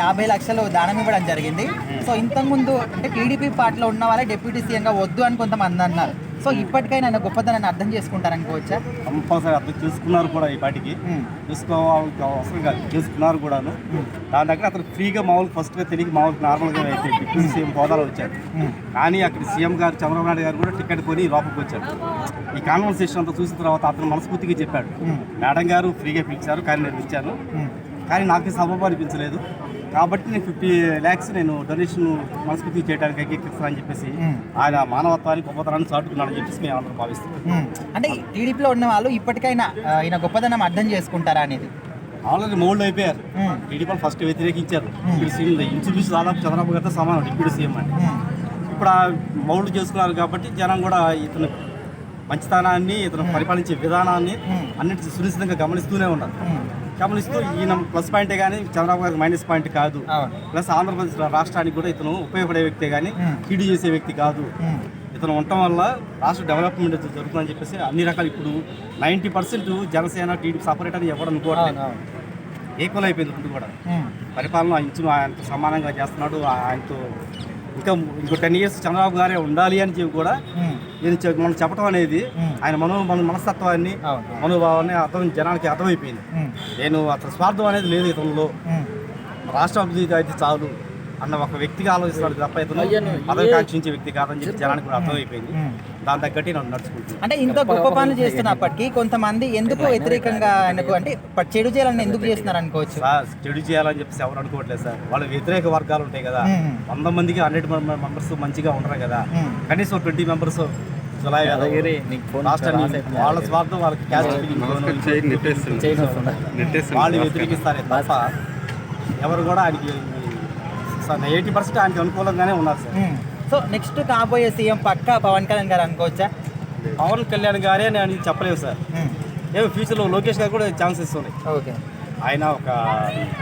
50 లక్షలు దానం ఇవ్వడం జరిగింది. సో ఇంతకుముందు అంటే టీడీపీ పార్టీలో ఉన్న వాళ్ళే డిప్యూటీ సీఎంగా వద్దు అని కొంతమంది అన్నారు. సో ఇప్పటికైనా ఆయన గొప్పతనాన్ని అర్థం చేసుకుంటారనుకోవచ్చా? కంపల్సరీ అర్థం చేసుకున్నారు కూడా ఈ పార్టీకి చూసుకోవాల్సిన అవసరం కాదు, చేసుకున్నారు కూడాను. దాని దగ్గర అతను ఫ్రీగా మామూలు ఫస్ట్గా తిరిగి మామూలు నార్మల్గా అయితే డిప్యూటీ సీఎం హోదాలో వచ్చారు. కానీ అక్కడ సీఎం గారు చంద్రబాబు నాయుడు గారు కూడా టికెట్ కొని లోపలికి వచ్చారు. ఈ కాన్వర్సేషన్ అంతా చూసిన తర్వాత అతను మనస్ఫూర్తిగా చెప్పాడు, మేడం గారు ఫ్రీగా పిలిచారు కానీ నేను ఇచ్చాను, కానీ నాకు సబబు అనిపించలేదు కాబట్టి నేను 50 lakhs నేను డొనేషన్ మనస్ఫూర్తి చేయడానికి అంగీకరిస్తాను అని చెప్పేసి ఆయన మానవత్వానికి గొప్పతనాన్ని చాటుకున్నాడని చెప్పేసి మేము అందరం భావిస్తున్నాం. అంటే టీడీపీలో ఉన్న వాళ్ళు ఇప్పటికైనా ఈయన గొప్పతనం అర్థం చేసుకుంటారా అనేది? ఆల్రెడీ మౌల్డ్ అయిపోయారు. టీడీపీ ఫస్ట్ వ్యతిరేకించారు. డిప్యూటీ సీఎం ఇంచుమించు దాదాపు చంద్రబాబు గారితో సమానం డిప్యూటీ సీఎం అంటే. ఇప్పుడు ఆ మౌల్డ్ చేసుకున్నారు కాబట్టి జనం కూడా ఇతను మంచితనాన్ని, ఇతను పరిపాలించే విధానాన్ని అన్నింటి సునిశ్చితంగా గమనిస్తూనే ఉన్నారు. గమనిస్తూ ఈయన ప్లస్ పాయింటే కానీ చంద్రబాబు గారికి మైనస్ పాయింట్ కాదు. ప్లస్ ఆంధ్రప్రదేశ్ రాష్ట్రానికి కూడా ఇతను ఉపయోగపడే వ్యక్తే కానీ కీడు చేసే వ్యక్తి కాదు. ఇతను ఉండటం వల్ల రాష్ట్ర డెవలప్మెంట్ జరుగుతుందని చెప్పేసి అన్ని రకాలు ఇప్పుడు 90% జనసేన టీడీపీ సపరేట్ అని ఎవరు అనుకోవట్లేదు. ఈక్వల్ అయిపోయింది ఇప్పుడు కూడా. పరిపాలన ఆయనతో సమానంగా చేస్తున్నాడు. ఆయనతో ఇంకో 10 years చంద్రబాబు గారే ఉండాలి అని చెప్పి కూడా మనం చెప్పడం అనేది ఆయన మన మనస్తత్వాన్ని, మనోభావాన్ని జనానికి అర్థమైపోయింది. నేను అతని స్వార్థం అనేది లేదు ఇతనిలో, రాష్ట్ర అభివృద్ధి అయితే చాలు అన్న ఒక వ్యక్తిగా ఆలోచిస్తున్నాడు తప్ప ఇతను పదవి కాంక్షించే వ్యక్తి కాదని చెప్పి జనానికి కూడా అర్థమైపోయింది. దాని తగ్గట్టి నన్ను నడుచుకుంటుంది. అంటే ఇంత గొప్ప పనులు చేస్తున్నప్పటికీ కొంతమంది ఎందుకు వ్యతిరేకంగా ఆయనకు అంటే చెడు చేయాలని ఎందుకు చేస్తున్నారు అనుకోవచ్చు? సార్ చెడు చేయాలని చెప్పేసి ఎవరు అనుకోవట్లేదు సార్. వాళ్ళ వ్యతిరేక వర్గాలు ఉంటాయి కదా, 100 మందికి 100 members మంచిగా ఉండరు కదా, కనీసం 20 members వాళ్ళ స్వార్థం వాళ్ళకి వాళ్ళు వ్యతిరేకిస్తారు తప్ప ఎవరు కూడా ఆయనకి 80% ఆయనకి అనుకూలంగానే ఉన్నారు సార్. సో నెక్స్ట్ కాబోయే సీఎం పక్కా పవన్ కళ్యాణ్ గారు అనుకోవచ్చా? పవన్ కళ్యాణ్ గారే అని చెప్పలేవు సార్. ఏమో ఫ్యూచర్లో లోకేష్ గారు కూడా ఛాన్సెస్ ఉన్నాయి. ఓకే, ఆయన ఒక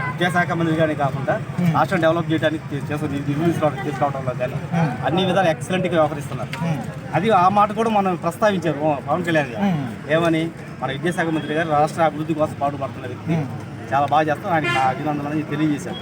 విద్యాశాఖ మంత్రిగానే కాకుండా రాష్ట్రం డెవలప్ చేయడానికి తీసుకురావడంలో కానీ అన్ని విధాలు ఎక్సలెంట్గా వ్యవహరిస్తున్నారు. అది ఆ మాట కూడా మనం ప్రస్తావించారు పవన్ కళ్యాణ్ గారు. ఏమని, మన విద్యాశాఖ మంత్రి గారు రాష్ట్ర అభివృద్ధి కోసం పాటుపడుతున్న వ్యక్తి, చాలా బాగా చేస్తాం, ఆయనకి నా అభినందనని తెలియజేశారు.